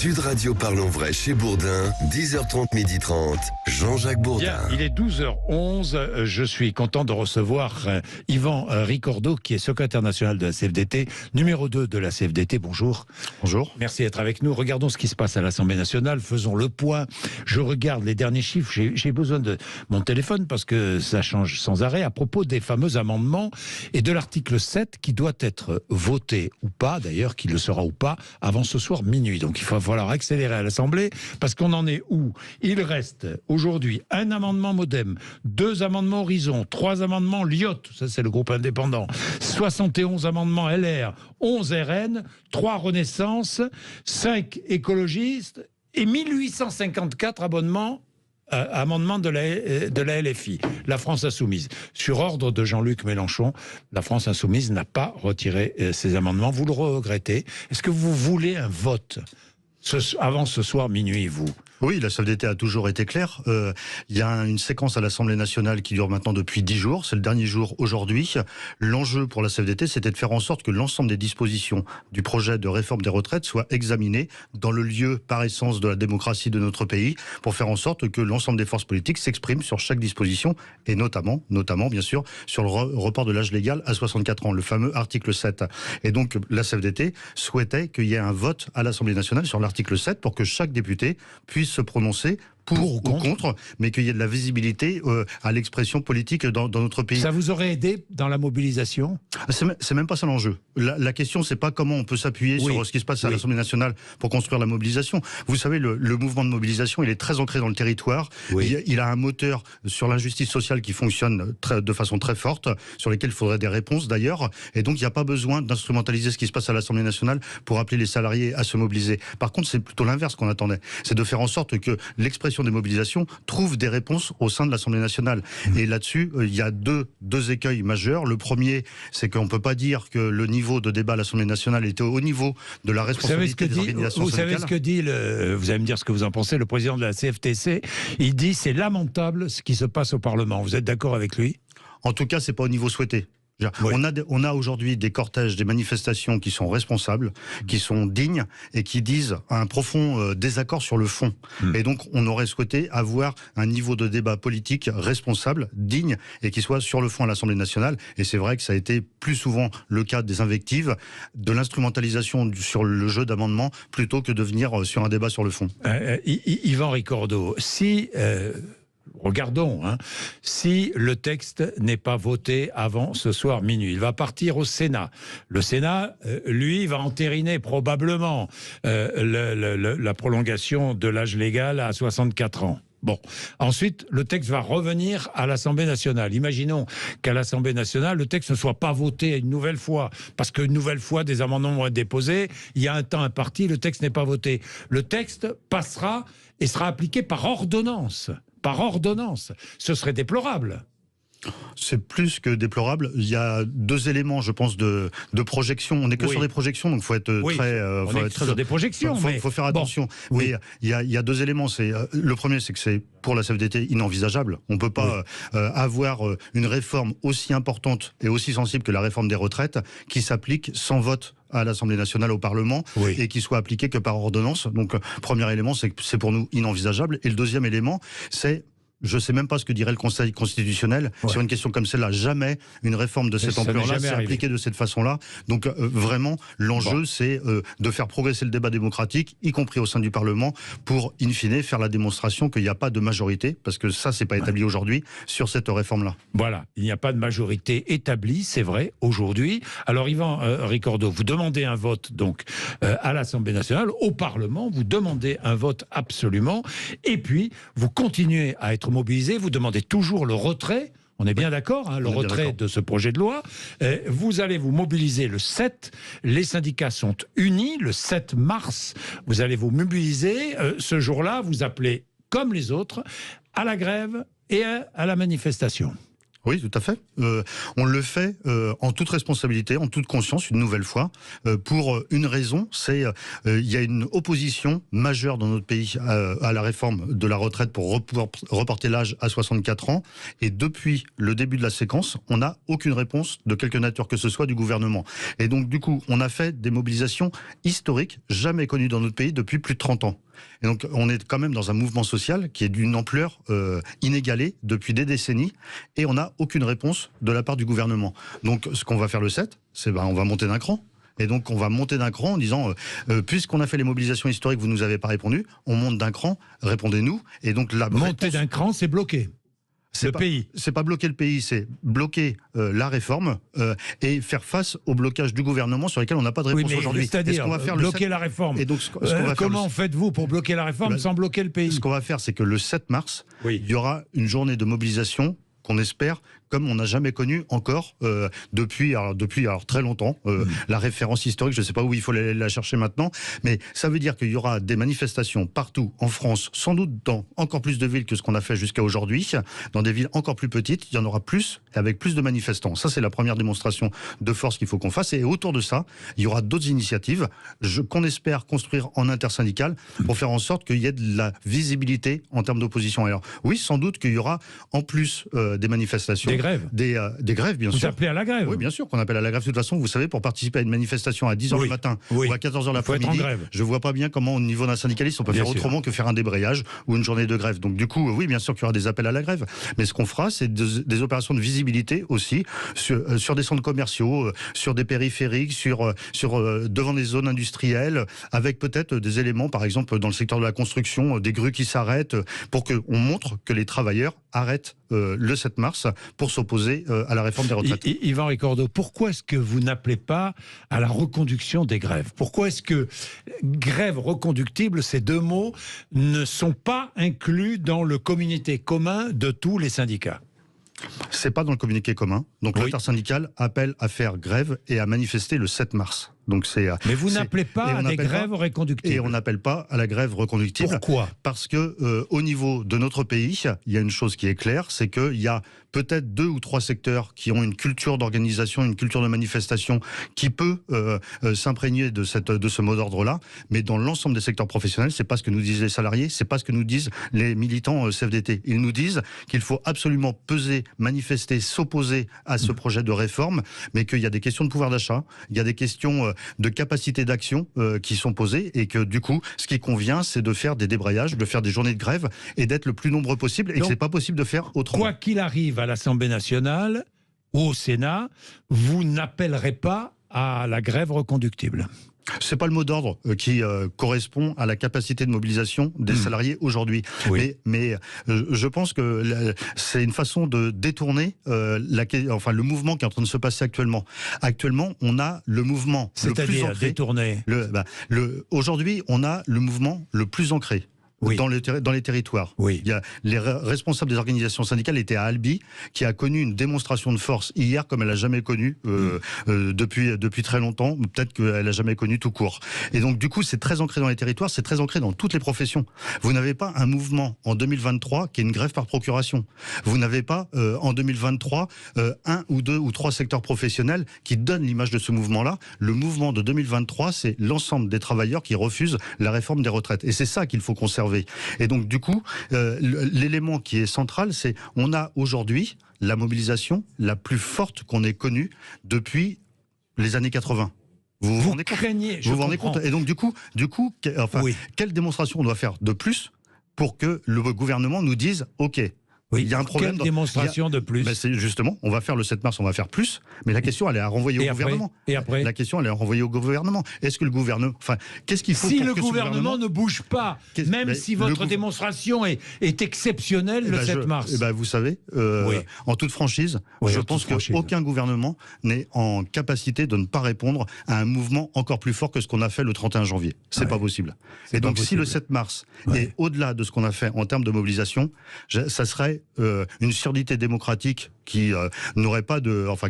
Sud Radio Parlons Vrai chez Bourdin, 10h30, 12h30, Jean-Jacques Bourdin. Bien, il est 12h11, je suis content de recevoir Yvan Ricordeau, qui est secrétaire national de la CFDT, numéro 2 de la CFDT. Bonjour. Bonjour. Merci d'être avec nous. Regardons ce qui se passe à l'Assemblée nationale, faisons le point. Je regarde les derniers chiffres, j'ai besoin de mon téléphone parce que ça change sans arrêt à propos des fameux amendements et de l'article 7 qui doit être voté ou pas, d'ailleurs, qui le sera ou pas, avant ce soir minuit. Donc il va falloir accélérer à l'Assemblée parce qu'on en est où? Il reste aujourd'hui un amendement Modem, 2 amendements Horizon, 3 amendements Lyot, ça c'est le groupe indépendant, 71 amendements LR, 11 RN, 3 Renaissance, 5 écologistes et 1854 amendements de la LFI, la France Insoumise. Sur ordre de Jean-Luc Mélenchon, la France Insoumise n'a pas retiré ces amendements. Vous le regrettez? Est-ce que vous voulez un vote avant ce soir minuit, vous? Oui, la CFDT a toujours été claire. Il y a une séquence à l'Assemblée nationale qui dure maintenant depuis 10 jours. C'est le dernier jour aujourd'hui. L'enjeu pour la CFDT, c'était de faire en sorte que l'ensemble des dispositions du projet de réforme des retraites soient examinées dans le lieu par essence de la démocratie de notre pays, pour faire en sorte que l'ensemble des forces politiques s'expriment sur chaque disposition, et notamment bien sûr, sur le report de l'âge légal à 64 ans, le fameux article 7. Et donc, la CFDT souhaitait qu'il y ait un vote à l'Assemblée nationale sur l'article 7 pour que chaque député puisse se prononcer pour ou contre, mais qu'il y ait de la visibilité à l'expression politique dans notre pays. Ça vous aurait aidé dans la mobilisation? C'est même pas ça l'enjeu. La question, c'est pas comment on peut s'appuyer sur ce qui se passe à l'Assemblée nationale pour construire la mobilisation. Vous savez, le mouvement de mobilisation, il est très ancré dans le territoire. Il a un moteur sur l'injustice sociale qui fonctionne de façon très forte, sur lesquels il faudrait des réponses d'ailleurs. Et donc, il n'y a pas besoin d'instrumentaliser ce qui se passe à l'Assemblée nationale pour appeler les salariés à se mobiliser. Par contre, c'est plutôt l'inverse qu'on attendait. C'est de faire en sorte que l'expression des mobilisations trouve des réponses au sein de l'Assemblée nationale. Et là-dessus, il y a deux écueils majeurs. Le premier, c'est qu'on ne peut pas dire que le niveau de débat à l'Assemblée nationale était au niveau de la responsabilité des organisations syndicales. Vous savez ce que dit, vous allez me dire ce que vous en pensez, le président de la CFTC, il dit c'est lamentable ce qui se passe au Parlement. Vous êtes d'accord avec lui? En tout cas, c'est pas au niveau souhaité. On a aujourd'hui des cortèges, des manifestations qui sont responsables, qui sont dignes et qui disent un profond désaccord sur le fond. Et donc, on aurait souhaité avoir un niveau de débat politique responsable, digne et qui soit sur le fond à l'Assemblée nationale. Et c'est vrai que ça a été plus souvent le cas des invectives, de l'instrumentalisation sur le jeu d'amendements plutôt que de venir sur un débat sur le fond. Yvan Ricordeau, si... regardons, si le texte n'est pas voté avant ce soir minuit, il va partir au Sénat. Le Sénat, lui, va entériner probablement la prolongation de l'âge légal à 64 ans. Bon, ensuite, le texte va revenir à l'Assemblée nationale. Imaginons qu'à l'Assemblée nationale, le texte ne soit pas voté une nouvelle fois, parce qu'une nouvelle fois, des amendements vont être déposés, il y a un temps imparti, le texte n'est pas voté. Le texte passera et sera appliqué par ordonnance. Par ordonnance. Ce serait déplorable. C'est plus que déplorable. Il y a 2 éléments, je pense, de projection. On n'est que sur des projections, donc il faut être sur des projections. Il faut faire attention. Bon. Mais il y a 2 éléments. Le premier, c'est que c'est pour la CFDT inenvisageable. On ne peut pas avoir une réforme aussi importante et aussi sensible que la réforme des retraites qui s'applique sans vote à l'Assemblée nationale, au Parlement, et qui soit appliquée que par ordonnance. Donc, premier élément, c'est que c'est pour nous inenvisageable. Et le deuxième élément, c'est... Je ne sais même pas ce que dirait le Conseil constitutionnel sur une question comme celle-là. Jamais une réforme de cette ampleur-là s'est appliquée de cette façon-là. Donc vraiment, l'enjeu, c'est de faire progresser le débat démocratique, y compris au sein du Parlement, pour, in fine, faire la démonstration qu'il n'y a pas de majorité, parce que ça, c'est pas établi aujourd'hui, sur cette réforme-là. Voilà, il n'y a pas de majorité établie, c'est vrai, aujourd'hui. Alors, Yvan Ricordeau, vous demandez un vote, donc, à l'Assemblée nationale, au Parlement, vous demandez un vote absolument, et puis, vous continuez à être mobilisé, vous demandez toujours le retrait, on est bien d'accord, le retrait de ce projet de loi. Vous allez vous mobiliser le 7, les syndicats sont unis, le 7 mars, vous allez vous mobiliser, ce jour-là, vous appelez, comme les autres, à la grève et à la manifestation. Oui, tout à fait. On le fait en toute responsabilité, en toute conscience, une nouvelle fois, pour une raison, c'est il y a une opposition majeure dans notre pays à la réforme de la retraite pour reporter l'âge à 64 ans. Et depuis le début de la séquence, on n'a aucune réponse de quelque nature que ce soit du gouvernement. Et donc, du coup, on a fait des mobilisations historiques, jamais connues dans notre pays depuis plus de 30 ans. Et donc, on est quand même dans un mouvement social qui est d'une ampleur inégalée depuis des décennies, et on n'a aucune réponse de la part du gouvernement. Donc, ce qu'on va faire le 7, c'est on va monter d'un cran. Et donc, on va monter d'un cran en disant, puisqu'on a fait les mobilisations historiques, vous nous avez pas répondu, on monte d'un cran, répondez-nous. Et donc, monter d'un cran, c'est bloquer. C'est pas bloquer le pays, c'est bloquer la réforme et faire face au blocage du gouvernement sur lesquels on n'a pas de réponse aujourd'hui. C'est-à-dire bloquer la réforme. Et donc, comment faites-vous pour bloquer la réforme sans bloquer le pays? Ce qu'on va faire, c'est que le 7 mars, il y aura une journée de mobilisation qu'on espère comme on n'a jamais connu encore depuis très longtemps. La référence historique, je ne sais pas où il faut la chercher maintenant, mais ça veut dire qu'il y aura des manifestations partout en France, sans doute dans encore plus de villes que ce qu'on a fait jusqu'à aujourd'hui, dans des villes encore plus petites, il y en aura plus, avec plus de manifestants. Ça, c'est la première démonstration de force qu'il faut qu'on fasse. Et autour de ça, il y aura d'autres initiatives qu'on espère construire en intersyndical pour faire en sorte qu'il y ait de la visibilité en termes d'opposition. Alors oui, sans doute qu'il y aura en plus des manifestations, des grèves. Des grèves, bien sûr. Vous appelez à la grève? Oui, bien sûr qu'on appelle à la grève. De toute façon, vous savez, pour participer à une manifestation à 10h le matin ou à 14h l'après-midi, je ne vois pas bien comment, au niveau d'un syndicaliste, on peut faire autrement que faire un débrayage ou une journée de grève. Donc du coup, oui, bien sûr qu'il y aura des appels à la grève. Mais ce qu'on fera, c'est des opérations de visibilité aussi sur des centres commerciaux, sur des périphériques, devant des zones industrielles, avec peut-être des éléments, par exemple, dans le secteur de la construction, des grues qui s'arrêtent, pour qu'on montre que les travailleurs arrêtent le 7 mars pour s'opposer à la réforme des retraites. Yvan Ricordeau, pourquoi est-ce que vous n'appelez pas à la reconduction des grèves? Pourquoi est-ce que grève reconductible, ces deux mots, ne sont pas inclus dans le communiqué commun de tous les syndicats? C'est pas dans le communiqué commun. Donc l'intersyndical appelle à faire grève et à manifester le 7 mars. Donc mais vous n'appelez pas à des grèves reconductibles. Et on n'appelle pas à la grève reconductible. Pourquoi? Parce que au niveau de notre pays, il y a une chose qui est claire, c'est qu'il y a peut-être 2 ou 3 secteurs qui ont une culture d'organisation, une culture de manifestation qui peut s'imprégner de ce mot d'ordre-là. Mais dans l'ensemble des secteurs professionnels, c'est pas ce que nous disent les salariés, c'est pas ce que nous disent les militants CFDT. Ils nous disent qu'il faut absolument peser, manifester, s'opposer à ce projet de réforme, mais qu'il y a des questions de pouvoir d'achat, il y a des questions de capacité d'action qui sont posées, et que du coup, ce qui convient, c'est de faire des débrayages, de faire des journées de grève et d'être le plus nombreux possible, et donc, que c'est pas possible de faire autrement. Quoi qu'il arrive à l'Assemblée nationale ou au Sénat, vous n'appellerez pas à la grève reconductible? C'est pas le mot d'ordre qui correspond à la capacité de mobilisation des salariés aujourd'hui. Oui. Mais je pense que c'est une façon de détourner le mouvement qui est en train de se passer actuellement. Actuellement, on a le mouvement le plus ancré. Détourner. Aujourd'hui, on a le mouvement le plus ancré. Dans les territoires. Oui. Il y a les responsables des organisations syndicales étaient à Albi, qui a connu une démonstration de force hier comme elle n'a jamais connu depuis très longtemps, peut-être qu'elle n'a jamais connu tout court. Et donc du coup, c'est très ancré dans les territoires, c'est très ancré dans toutes les professions. Vous n'avez pas un mouvement en 2023 qui est une grève par procuration. Vous n'avez pas en 2023 1 ou 2 ou 3 secteurs professionnels qui donnent l'image de ce mouvement-là. Le mouvement de 2023, c'est l'ensemble des travailleurs qui refusent la réforme des retraites. Et c'est ça qu'il faut conserver. Et donc du coup, l'élément qui est central, c'est on a aujourd'hui la mobilisation la plus forte qu'on ait connue depuis les années 80. Vous vous rendez compte? Et donc du coup, quelle démonstration on doit faire de plus pour que le gouvernement nous dise OK, oui, il y a un problème. Quelle démonstration de plus? C'est justement, on va faire le 7 mars, on va faire plus, mais la question, elle est à renvoyer au gouvernement. Et après? La question, elle est à renvoyer au gouvernement. Est-ce que le gouvernement... qu'est-ce qu'il faut si pour le que gouvernement ne bouge pas, même si votre démonstration est exceptionnelle le 7 mars? Vous savez, en toute franchise, je pense qu'aucun gouvernement n'est en capacité de ne pas répondre à un mouvement encore plus fort que ce qu'on a fait le 31 janvier. C'est pas possible. Et donc, si le 7 mars est au-delà de ce qu'on a fait en termes de mobilisation, ça serait une surdité démocratique qui n'aurait pas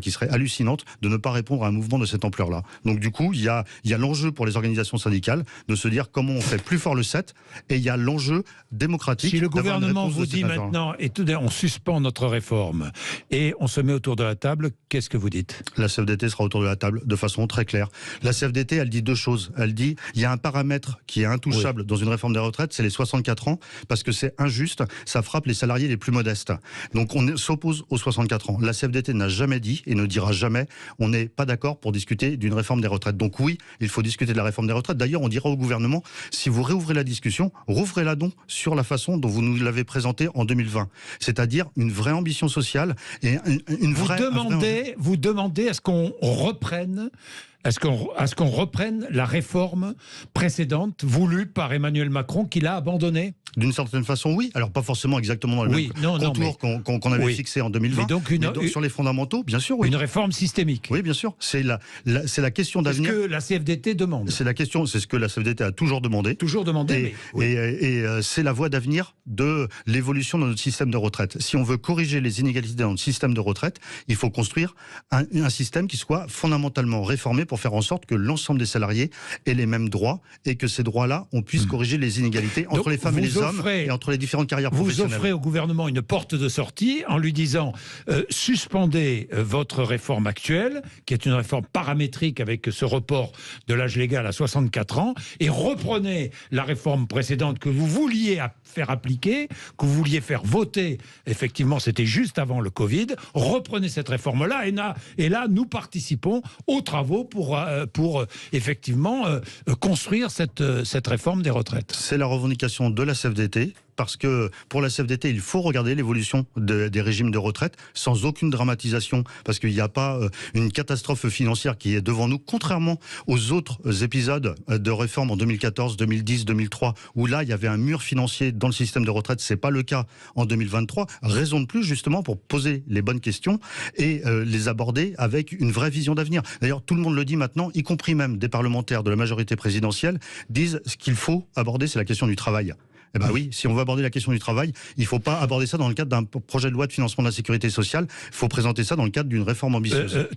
qui serait hallucinante de ne pas répondre à un mouvement de cette ampleur-là. Donc du coup, il y a l'enjeu pour les organisations syndicales de se dire comment on fait plus fort le 7, et il y a l'enjeu démocratique. Si le gouvernement vous dit maintenant, on suspend notre réforme et on se met autour de la table, qu'est-ce que vous dites? La CFDT sera autour de la table de façon très claire. La CFDT, elle dit deux choses. Elle dit, il y a un paramètre qui est intouchable dans une réforme des retraites, c'est les 64 ans, parce que c'est injuste, ça frappe les salariés les plus modestes. Donc on s'oppose aux 64 ans. La CFDT n'a jamais dit et ne dira jamais, on n'est pas d'accord pour discuter d'une réforme des retraites. Donc oui, il faut discuter de la réforme des retraites. D'ailleurs, on dira au gouvernement, si vous réouvrez la discussion, rouvrez-la donc sur la façon dont vous nous l'avez présentée en 2020. C'est-à-dire une vraie ambition sociale et une vraie... Vous demandez à ce qu'on reprenne la réforme précédente voulue par Emmanuel Macron, qu'il a abandonnée? D'une certaine façon, oui. Alors pas forcément exactement dans le même contour qu'on avait fixé en 2020. Mais donc sur les fondamentaux, bien sûr, oui. Une réforme systémique. Oui, bien sûr. C'est la question d'avenir. C'est ce que la CFDT demande. C'est ce que la CFDT a toujours demandé. Toujours demandé. Et c'est la voie d'avenir de l'évolution de notre système de retraite. Si on veut corriger les inégalités dans notre système de retraite, il faut construire un système qui soit fondamentalement réformé pour faire en sorte que l'ensemble des salariés aient les mêmes droits et que ces droits-là, on puisse corriger les inégalités entre les femmes et les hommes et entre les différentes carrières professionnelles. Vous offrez au gouvernement une porte de sortie en lui disant suspendez votre réforme actuelle, qui est une réforme paramétrique avec ce report de l'âge légal à 64 ans, et reprenez la réforme précédente que vous vouliez faire appliquer, que vous vouliez faire voter. Effectivement, c'était juste avant le Covid. Reprenez cette réforme-là et là, nous participons aux travaux pour effectivement construire cette réforme des retraites. C'est la revendication de la CFDT. Parce que pour la CFDT, il faut regarder l'évolution des régimes de retraite sans aucune dramatisation, parce qu'il n'y a pas une catastrophe financière qui est devant nous, contrairement aux autres épisodes de réforme en 2014, 2010, 2003, où là, il y avait un mur financier dans le système de retraite. C'est pas le cas en 2023. Raison de plus, justement, pour poser les bonnes questions et les aborder avec une vraie vision d'avenir. D'ailleurs, tout le monde le dit maintenant, y compris même des parlementaires de la majorité présidentielle, disent ce qu'il faut aborder, c'est la question du travail. Eh bien oui, si on veut aborder la question du travail, il ne faut pas aborder ça dans le cadre d'un projet de loi de financement de la sécurité sociale, il faut présenter ça dans le cadre d'une réforme ambitieuse.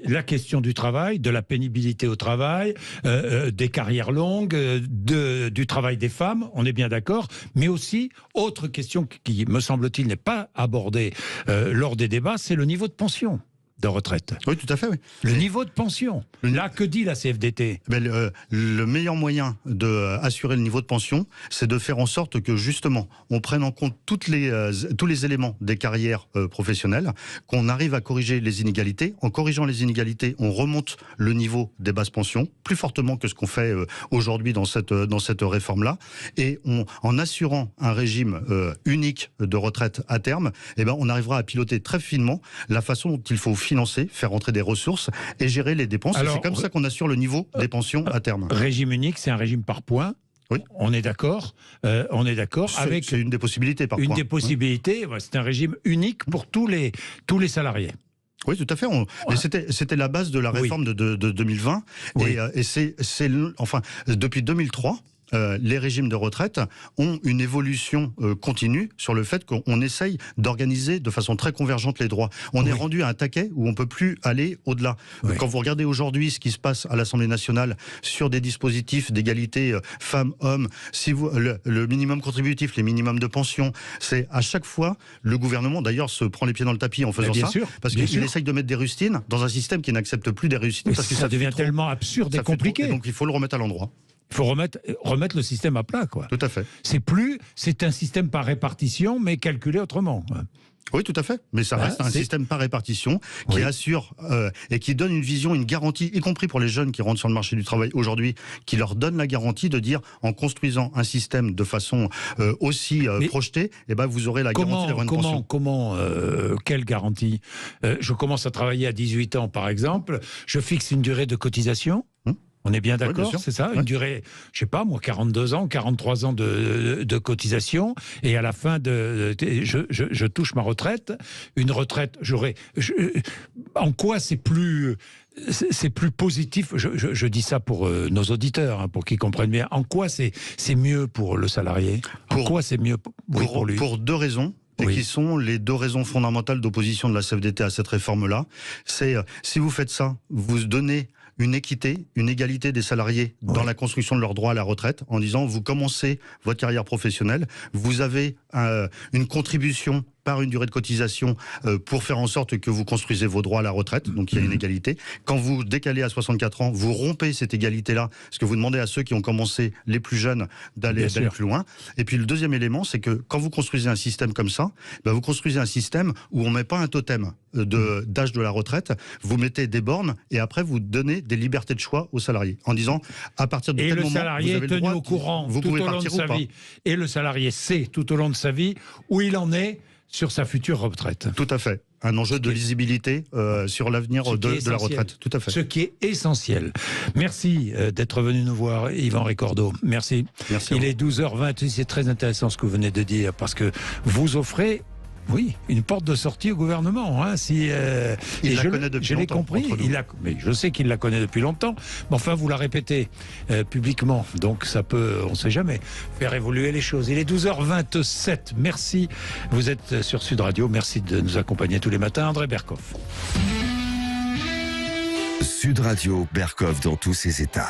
La question du travail, de la pénibilité au travail, des carrières longues, du travail des femmes, on est bien d'accord, mais aussi, autre question qui, me semble-t-il, n'est pas abordée lors des débats, c'est le niveau de pension de retraite. Oui, tout à fait. Oui. Le niveau de pension. Là, que dit la CFDT? Le meilleur moyen d'assurer le niveau de pension, c'est de faire en sorte que, justement, on prenne en compte tous les éléments des carrières professionnelles, qu'on arrive à corriger les inégalités. En corrigeant les inégalités, on remonte le niveau des basses pensions, plus fortement que ce qu'on fait aujourd'hui dans cette réforme-là. Et en assurant un régime unique de retraite à terme, on arrivera à piloter très finement la façon dont il faut financer, faire entrer des ressources et gérer les dépenses. C'est comme ça qu'on assure le niveau des pensions à terme. Régime unique, c'est un régime par points. Oui. On est d'accord. C'est une des possibilités par point. Une des possibilités, c'est un régime unique pour tous les salariés. Oui, tout à fait. C'était la base de la réforme de 2020. Oui. Et depuis 2003, les régimes de retraite ont une évolution continue sur le fait qu'on essaye d'organiser de façon très convergente les droits. On est rendu à un taquet où on ne peut plus aller au-delà. Oui. Quand vous regardez aujourd'hui ce qui se passe à l'Assemblée nationale sur des dispositifs d'égalité femmes-hommes, le minimum contributif, les minimums de pension, c'est à chaque fois, le gouvernement d'ailleurs se prend les pieds dans le tapis en faisant ça, parce qu'il essaye de mettre des rustines dans un système qui n'accepte plus des rustines. Parce que ça devient tellement absurde et compliqué. Et donc il faut le remettre à l'endroit. Il faut remettre le système à plat, quoi. Tout à fait. C'est un système par répartition, mais calculé autrement. Oui, tout à fait. Mais ça reste un système par répartition qui assure et qui donne une vision, une garantie, y compris pour les jeunes qui rentrent sur le marché du travail aujourd'hui, qui leur donne la garantie de dire, en construisant un système de façon aussi projetée, vous aurez la garantie d'avoir une pension. Quelle garantie? Je commence à travailler à 18 ans, par exemple. Je fixe une durée de cotisation. On est bien d'accord, c'est ça? Une durée, je sais pas, moi, 42 ans, 43 ans de cotisation, et à la fin je touche ma retraite. Une retraite, en quoi c'est plus positif? Je dis ça pour nos auditeurs, pour qu'ils comprennent bien. En quoi c'est mieux pour le salarié? En quoi c'est mieux pour lui? Pour deux raisons. et Oui. qui sont les deux raisons fondamentales d'opposition de la CFDT à cette réforme-là. C'est si vous faites ça, vous donnez une équité, une égalité des salariés dans la construction de leur droit à la retraite, en disant vous commencez votre carrière professionnelle, vous avez une contribution par une durée de cotisation pour faire en sorte que vous construisez vos droits à la retraite, donc il y a une égalité. Quand vous décalez à 64 ans, vous rompez cette égalité-là, parce que vous demandez à ceux qui ont commencé les plus jeunes d'aller plus loin. Et puis le deuxième élément, c'est que quand vous construisez un système comme ça, ben vous construisez un système où on ne met pas un totem d'âge de la retraite, vous mettez des bornes et après vous donnez des libertés de choix aux salariés, en disant à partir de et tel le moment, salarié vous avez est tenu le droit, au courant vous tout pouvez au long de partir sa ou pas. vie. Et le salarié sait tout au long de sa vie où il en est sur sa future retraite. Tout à fait. Un enjeu de lisibilité sur l'avenir de la retraite. Tout à fait. Ce qui est essentiel. Merci d'être venu nous voir, Yvan Ricordeau. Merci. Merci. Il est 12h20 et c'est très intéressant ce que vous venez de dire parce que vous offrez... Oui, une porte de sortie au gouvernement. Hein, il la connaît depuis je l'ai longtemps. compris. Mais je sais qu'il la connaît depuis longtemps. Mais enfin, vous la répétez publiquement. Donc ça peut, on ne sait jamais, faire évoluer les choses. Il est 12h27. Merci. Vous êtes sur Sud Radio. Merci de nous accompagner tous les matins. André Berkoff. Sud Radio, Berkoff dans tous ses états.